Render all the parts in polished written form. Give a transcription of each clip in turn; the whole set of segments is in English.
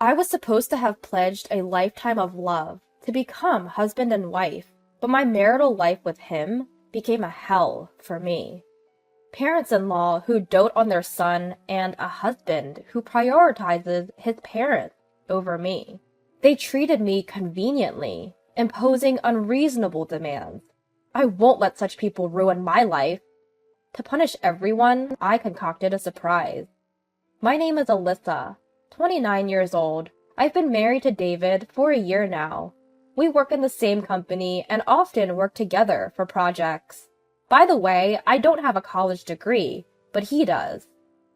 I was supposed to have pledged a lifetime of love to become husband and wife, but my marital life with him became a hell for me. Parents-in-law who dote on their son and a husband who prioritizes his parents over me. They treated me conveniently, imposing unreasonable demands. I won't let such people ruin my life. To punish everyone, I concocted a surprise. My name is Alyssa, 29 years old. I've been married to David for a year now. We work in the same company and often work together for projects. By the way, I don't have a college degree, but he does.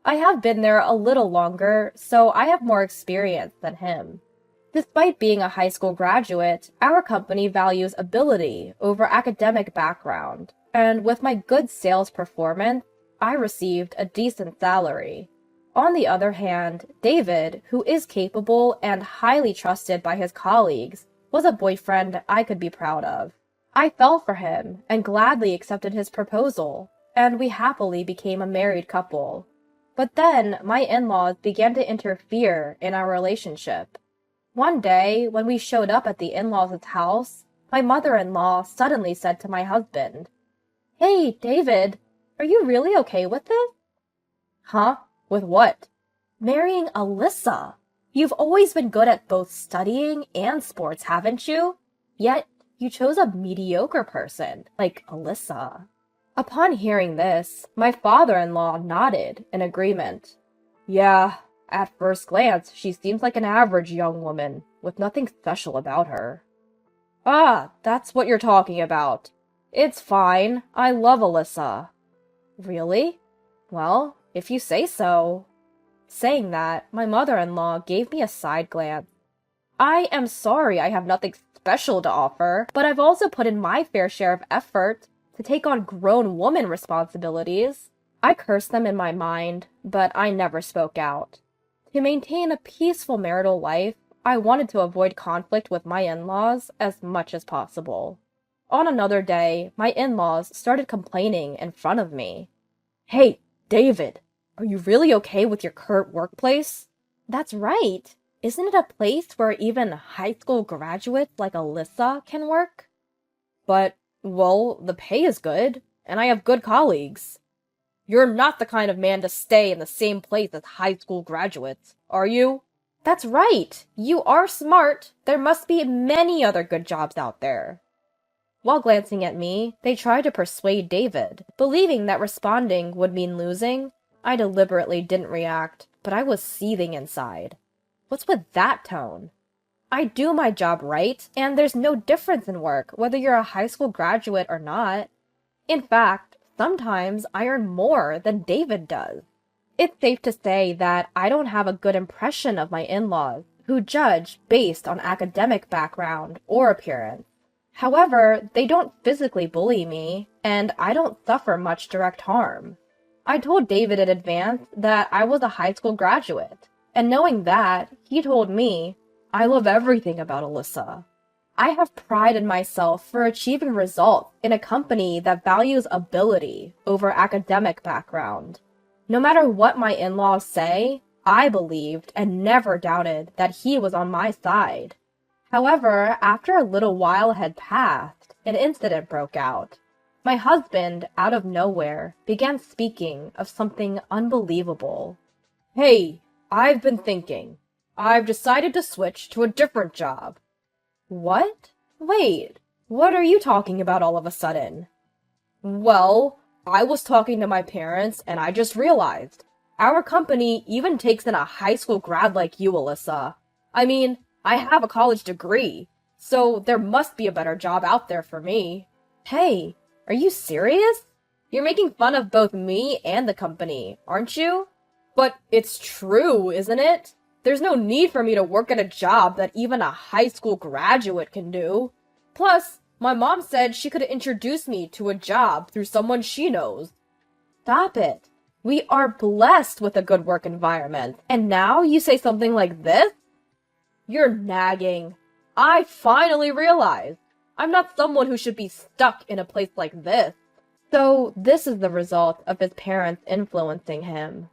I have been there a little longer, so I have more experience than him. Despite being a high school graduate, our company values ability over academic background, and with my good sales performance, I received a decent salary. On the other hand, David, who is capable and highly trusted by his colleagues, was a boyfriend I could be proud of. I fell for him and gladly accepted his proposal, and we happily became a married couple. But then my in-laws began to interfere in our relationship. One day, when we showed up at the in-laws' house, my mother-in-law suddenly said to my husband, "Hey, David, are you really okay with this?" "Huh? With what?" "Marrying Alyssa. You've always been good at both studying and sports, haven't you? Yet, you chose a mediocre person, like Alyssa." Upon hearing this, my father-in-law nodded in agreement. "Yeah, at first glance, she seems like an average young woman, with nothing special about her." "Ah, that's what you're talking about. It's fine. I love Alyssa." "Really? Well, if you say so." Saying that, my mother-in-law gave me a side glance. "I am sorry I have nothing special to offer, but I've also put in my fair share of effort to take on grown woman responsibilities." I cursed them in my mind, but I never spoke out. To maintain a peaceful marital life, I wanted to avoid conflict with my in-laws as much as possible. On another day, my in-laws started complaining in front of me. "Hey, David, are you really okay with your current workplace?" "That's right. Isn't it a place where even high school graduates like Alyssa can work?" "But, well, the pay is good, and I have good colleagues." "You're not the kind of man to stay in the same place as high school graduates, are you?" "That's right. You are smart. There must be many other good jobs out there." While glancing at me, they tried to persuade David. Believing that responding would mean losing, I deliberately didn't react, but I was seething inside. What's with that tone? I do my job right, and there's no difference in work whether you're a high school graduate or not. In fact, sometimes I earn more than David does. It's safe to say that I don't have a good impression of my in-laws, who judge based on academic background or appearance. However, they don't physically bully me, and I don't suffer much direct harm. I told David in advance that I was a high school graduate, and knowing that, he told me, "I love everything about Alyssa. I have pride in myself for achieving results in a company that values ability over academic background." No matter what my in-laws say, I believed and never doubted that he was on my side. However, after a little while had passed, an incident broke out. My husband, out of nowhere, began speaking of something unbelievable. "Hey, I've been thinking. I've decided to switch to a different job." "What? Wait, what are you talking about all of a sudden?" "Well, I was talking to my parents and I just realized. Our company even takes in a high school grad like you, Alyssa. I mean, I have a college degree, so there must be a better job out there for me." "Hey, are you serious? You're making fun of both me and the company, aren't you?" "But it's true, isn't it? There's no need for me to work at a job that even a high school graduate can do. Plus, my mom said she could introduce me to a job through someone she knows." "Stop it. We are blessed with a good work environment, and now you say something like this?" "You're nagging. I finally realized I'm not someone who should be stuck in a place like this." So this is the result of his parents influencing him.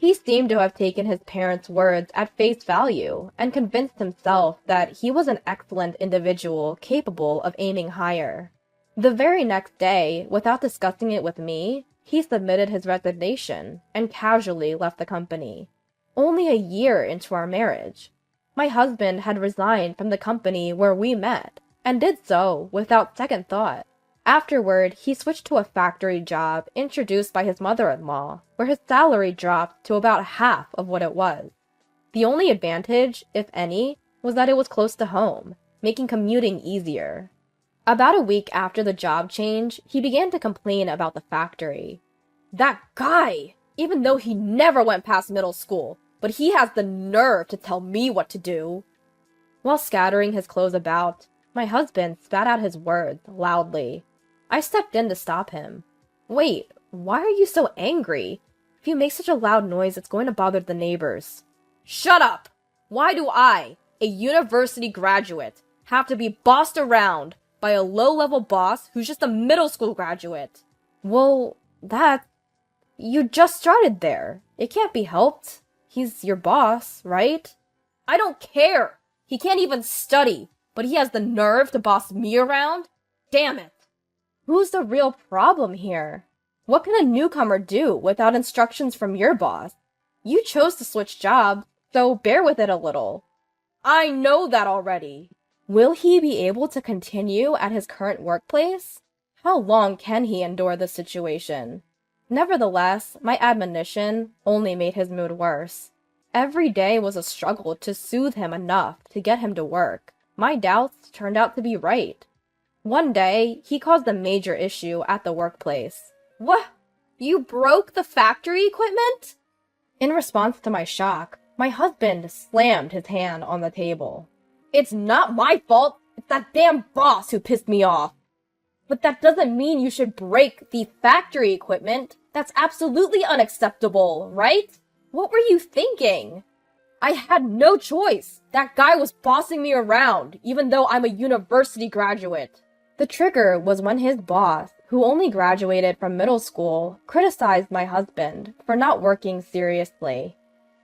He seemed to have taken his parents' words at face value and convinced himself that he was an excellent individual capable of aiming higher. The very next day, without discussing it with me, he submitted his resignation and casually left the company. Only a year into our marriage, my husband had resigned from the company where we met, and did so without second thought. Afterward, he switched to a factory job introduced by his mother-in-law, where his salary dropped to about half of what it was. The only advantage, if any, was that it was close to home, making commuting easier. About a week after the job change, he began to complain about the factory. That guy! Even though he never went past middle school, but he has the nerve to tell me what to do. While scattering his clothes about, my husband spat out his words loudly. I stepped in to stop him. Wait, why are you so angry? If you make such a loud noise, it's going to bother the neighbors. Shut up! Why do I, a university graduate, have to be bossed around by a low-level boss who's just a middle school graduate? Well, you just started there. It can't be helped. He's your boss, right? I don't care! He can't even study, but he has the nerve to boss me around? Damn it! Who's the real problem here? What can a newcomer do without instructions from your boss? You chose to switch jobs, so bear with it a little. I know that already. Will he be able to continue at his current workplace? How long can he endure this situation? Nevertheless, my admonition only made his mood worse. Every day was a struggle to soothe him enough to get him to work. My doubts turned out to be right. One day, he caused a major issue at the workplace. What? You broke the factory equipment? In response to my shock, my husband slammed his hand on the table. It's not my fault. It's that damn boss who pissed me off. But that doesn't mean you should break the factory equipment. That's absolutely unacceptable, right? What were you thinking? I had no choice. That guy was bossing me around, even though I'm a university graduate. The trigger was when his boss, who only graduated from middle school, criticized my husband for not working seriously.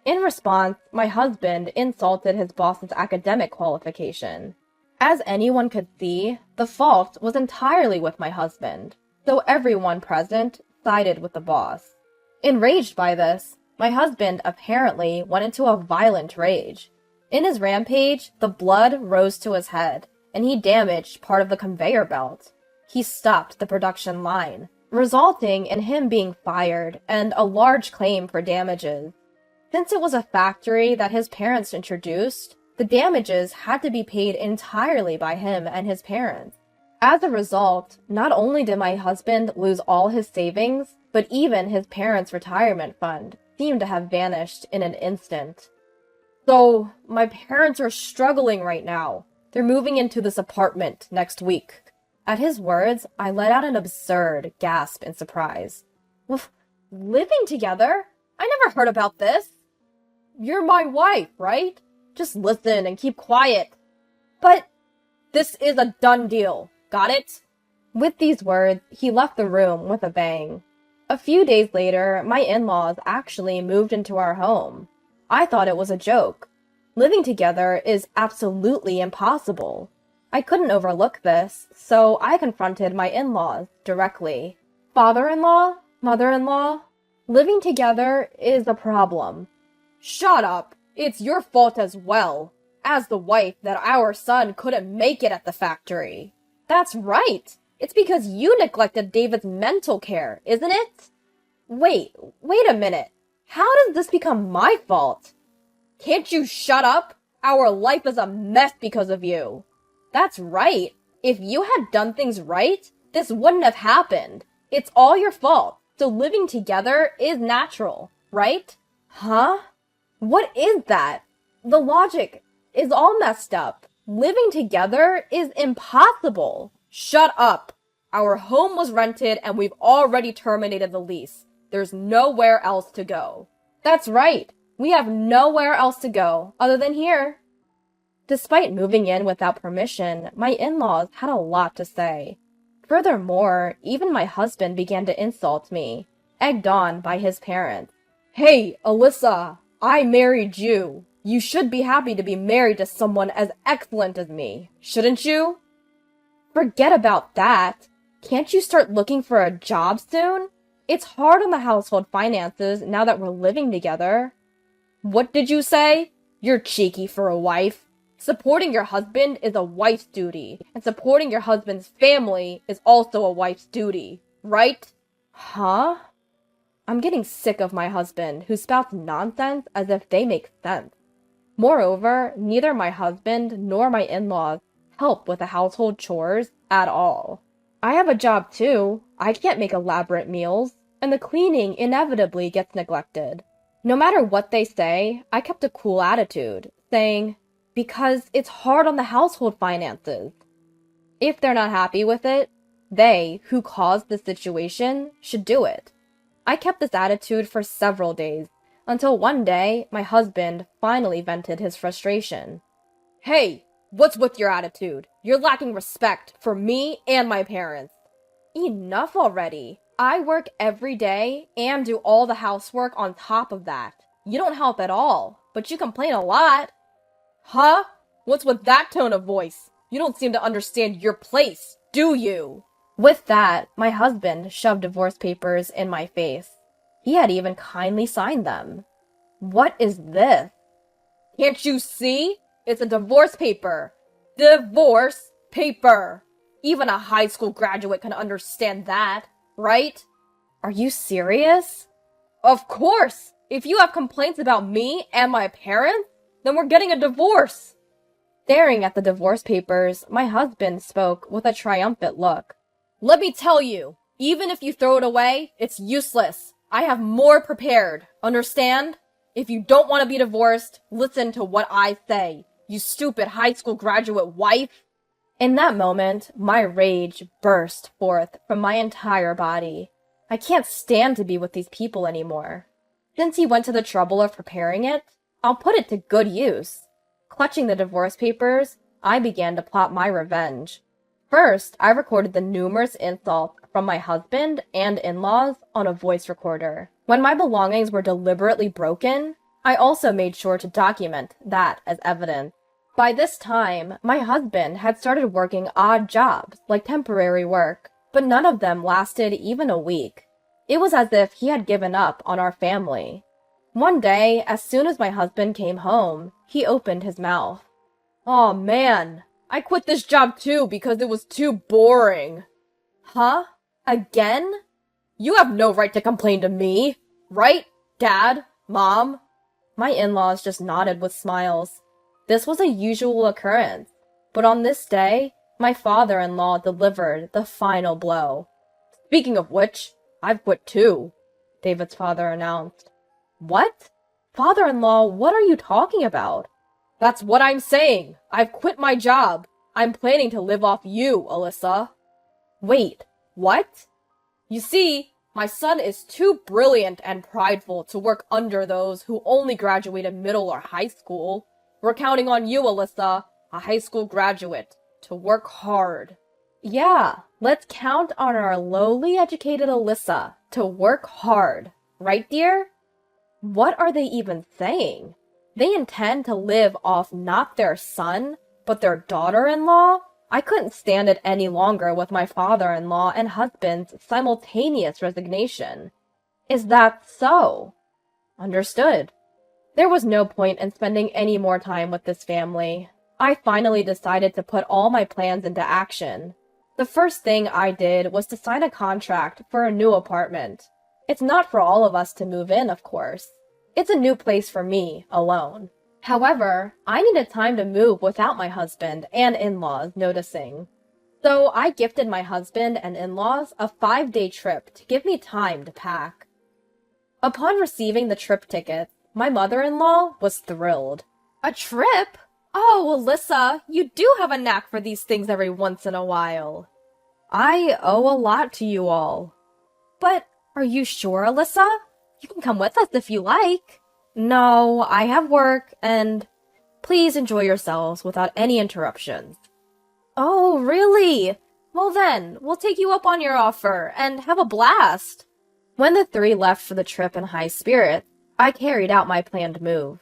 In response, my husband insulted his boss's academic qualification. As anyone could see, the fault was entirely with my husband, so everyone present sided with the boss. Enraged by this, my husband apparently went into a violent rage. In his rampage, the blood rose to his head, and he damaged part of the conveyor belt. He stopped the production line, resulting in him being fired and a large claim for damages. Since it was a factory that his parents introduced, the damages had to be paid entirely by him and his parents. As a result, not only did my husband lose all his savings, but even his parents' retirement fund seemed to have vanished in an instant. So, my parents are struggling right now. They're moving into this apartment next week. At his words, I let out an absurd gasp in surprise. Living together? I never heard about this. You're my wife, right? Just listen and keep quiet. But this is a done deal. Got it? With these words, he left the room with a bang. A few days later, my in-laws actually moved into our home. I thought it was a joke. Living together is absolutely impossible. I couldn't overlook this, so I confronted my in-laws directly. Father-in-law? Mother-in-law? Living together is a problem. Shut up! It's your fault as well, as the wife that our son couldn't make it at the factory. That's right! It's because you neglected David's mental care, isn't it? Wait a minute. How does this become my fault? Can't you shut up? Our life is a mess because of you. That's right. If you had done things right, this wouldn't have happened. It's all your fault, so living together is natural, right? Huh? What is that? The logic is all messed up. Living together is impossible. Shut up. Our home was rented and we've already terminated the lease. There's nowhere else to go. That's right. We have nowhere else to go other than here. Despite moving in without permission, my in-laws had a lot to say. Furthermore, even my husband began to insult me, egged on by his parents. Hey, Alyssa, I married you. You should be happy to be married to someone as excellent as me, shouldn't you? Forget about that. Can't you start looking for a job soon? It's hard on the household finances now that we're living together. What did you say? You're cheeky for a wife. Supporting your husband is a wife's duty, and supporting your husband's family is also a wife's duty, right? Huh? I'm getting sick of my husband, who spouts nonsense as if they make sense. Moreover, neither my husband nor my in-laws help with the household chores at all. I have a job too. I can't make elaborate meals, and the cleaning inevitably gets neglected. No matter what they say, I kept a cool attitude, saying, because it's hard on the household finances. If they're not happy with it, they, who caused the situation, should do it. I kept this attitude for several days, until one day my husband finally vented his frustration. Hey, what's with your attitude? You're lacking respect for me and my parents. Enough already. I work every day and do all the housework on top of that. You don't help at all, but you complain a lot. Huh? What's with that tone of voice? You don't seem to understand your place, do you? With that, my husband shoved divorce papers in my face. He had even kindly signed them. What is this? Can't you see? It's a divorce paper. Divorce paper. Even a high school graduate can understand that, right? Are you serious? Of course! If you have complaints about me and my parents, then we're getting a divorce. Staring at the divorce papers, my husband spoke with a triumphant look. Let me tell you, even if you throw it away, it's useless. I have more prepared, understand? If you don't want to be divorced, listen to what I say, you stupid high school graduate wife. In that moment, my rage burst forth from my entire body. I can't stand to be with these people anymore. Since he went to the trouble of preparing it, I'll put it to good use. Clutching the divorce papers, I began to plot my revenge. First, I recorded the numerous insults from my husband and in-laws on a voice recorder. When my belongings were deliberately broken, I also made sure to document that as evidence. By this time, my husband had started working odd jobs, like temporary work, but none of them lasted even a week. It was as if he had given up on our family. One day, as soon as my husband came home, he opened his mouth. "Aw, man, I quit this job too because it was too boring." Huh? Again? You have no right to complain to me, right, Dad, Mom? My in-laws just nodded with smiles. This was a usual occurrence, but on this day, my father-in-law delivered the final blow. "Speaking of which, I've quit too," David's father announced. What? Father-in-law, what are you talking about? That's what I'm saying. I've quit my job. I'm planning to live off you, Alyssa. Wait, what? You see, my son is too brilliant and prideful to work under those who only graduated middle or high school. We're counting on you, Alyssa, a high school graduate, to work hard. Yeah, let's count on our lowly educated Alyssa to work hard. Right, dear? What are they even saying? They intend to live off not their son, but their daughter-in-law? I couldn't stand it any longer with my father-in-law and husband's simultaneous resignation. Is that so? Understood. There was no point in spending any more time with this family. I finally decided to put all my plans into action. The first thing I did was to sign a contract for a new apartment. It's not for all of us to move in, of course. It's a new place for me, alone. However, I needed time to move without my husband and in-laws noticing. So I gifted my husband and in-laws a 5-day trip to give me time to pack. Upon receiving the trip tickets, my mother-in-law was thrilled. A trip? Oh, Alyssa, you do have a knack for these things every once in a while. I owe a lot to you all. But are you sure, Alyssa? You can come with us if you like. No, I have work, and please enjoy yourselves without any interruptions. Oh, really? Well then, we'll take you up on your offer and have a blast. When the three left for the trip in high spirits, I carried out my planned move.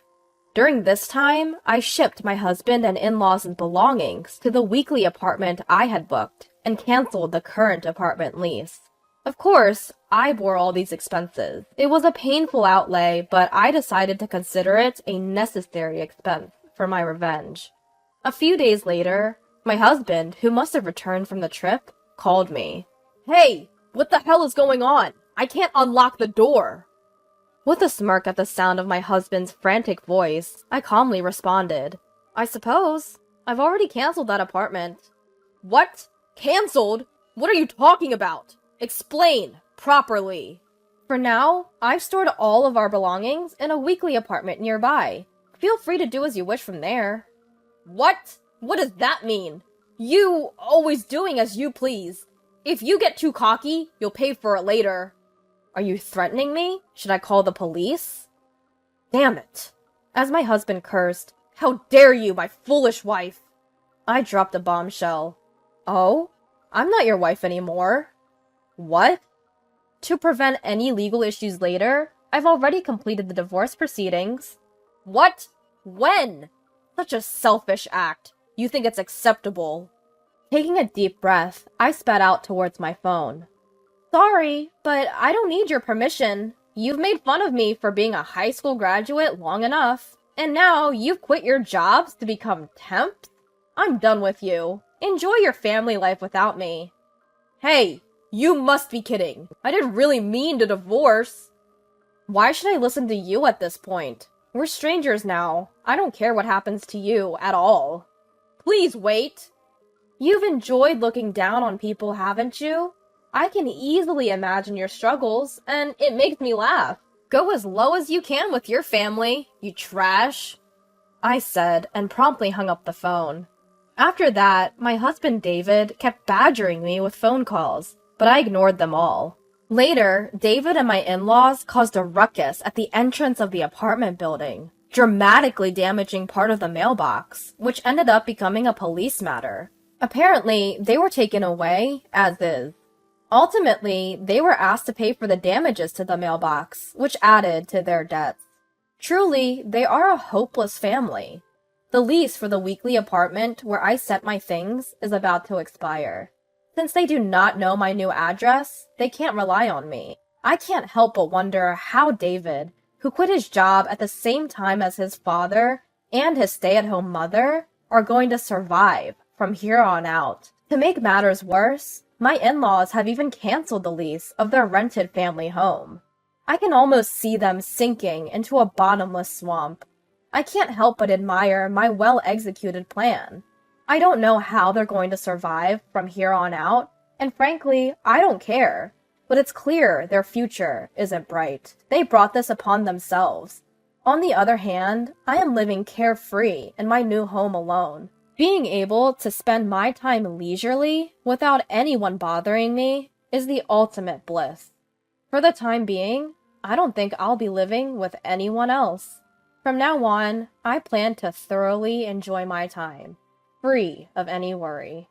During this time, I shipped my husband and in-laws' belongings to the weekly apartment I had booked and canceled the current apartment lease. Of course, I bore all these expenses. It was a painful outlay, but I decided to consider it a necessary expense for my revenge. A few days later, my husband, who must have returned from the trip, called me. "Hey, what the hell is going on? I can't unlock the door." With a smirk at the sound of my husband's frantic voice, I calmly responded, "I suppose. I've already canceled that apartment." "What? Canceled? What are you talking about? Explain properly." "For now, I've stored all of our belongings in a weekly apartment nearby. Feel free to do as you wish from there." "What? What does that mean? You always doing as you please. If you get too cocky, you'll pay for it later." "Are you threatening me? Should I call the police?" "Damn it." As my husband cursed, "How dare you, my foolish wife!" I dropped a bombshell. "Oh? I'm not your wife anymore." "What?" "To prevent any legal issues later, I've already completed the divorce proceedings." "What? When? Such a selfish act. You think it's acceptable." Taking a deep breath, I sped out towards my phone. "Sorry, but I don't need your permission. You've made fun of me for being a high school graduate long enough, and now you've quit your jobs to become temps? I'm done with you. Enjoy your family life without me." "Hey, you must be kidding. I didn't really mean to divorce." "Why should I listen to you at this point? We're strangers now. I don't care what happens to you at all." "Please wait." "You've enjoyed looking down on people, haven't you? I can easily imagine your struggles, and it makes me laugh. Go as low as you can with your family, you trash," I said, and promptly hung up the phone. After that, my husband David kept badgering me with phone calls, but I ignored them all. Later, David and my in-laws caused a ruckus at the entrance of the apartment building, dramatically damaging part of the mailbox, which ended up becoming a police matter. Apparently, they were taken away as is. Ultimately, they were asked to pay for the damages to the mailbox, which added to their debts. Truly, they are a hopeless family. The lease for the weekly apartment where I sent my things is about to expire. Since they do not know my new address, they can't rely on me. I can't help but wonder how David, who quit his job at the same time as his father and his stay-at-home mother, are going to survive from here on out. To make matters worse, my in-laws have even canceled the lease of their rented family home. I can almost see them sinking into a bottomless swamp. I can't help but admire my well-executed plan. I don't know how they're going to survive from here on out, and frankly, I don't care. But it's clear their future isn't bright. They brought this upon themselves. On the other hand, I am living carefree in my new home alone. Being able to spend my time leisurely without anyone bothering me is the ultimate bliss. For the time being, I don't think I'll be living with anyone else. From now on, I plan to thoroughly enjoy my time, free of any worry.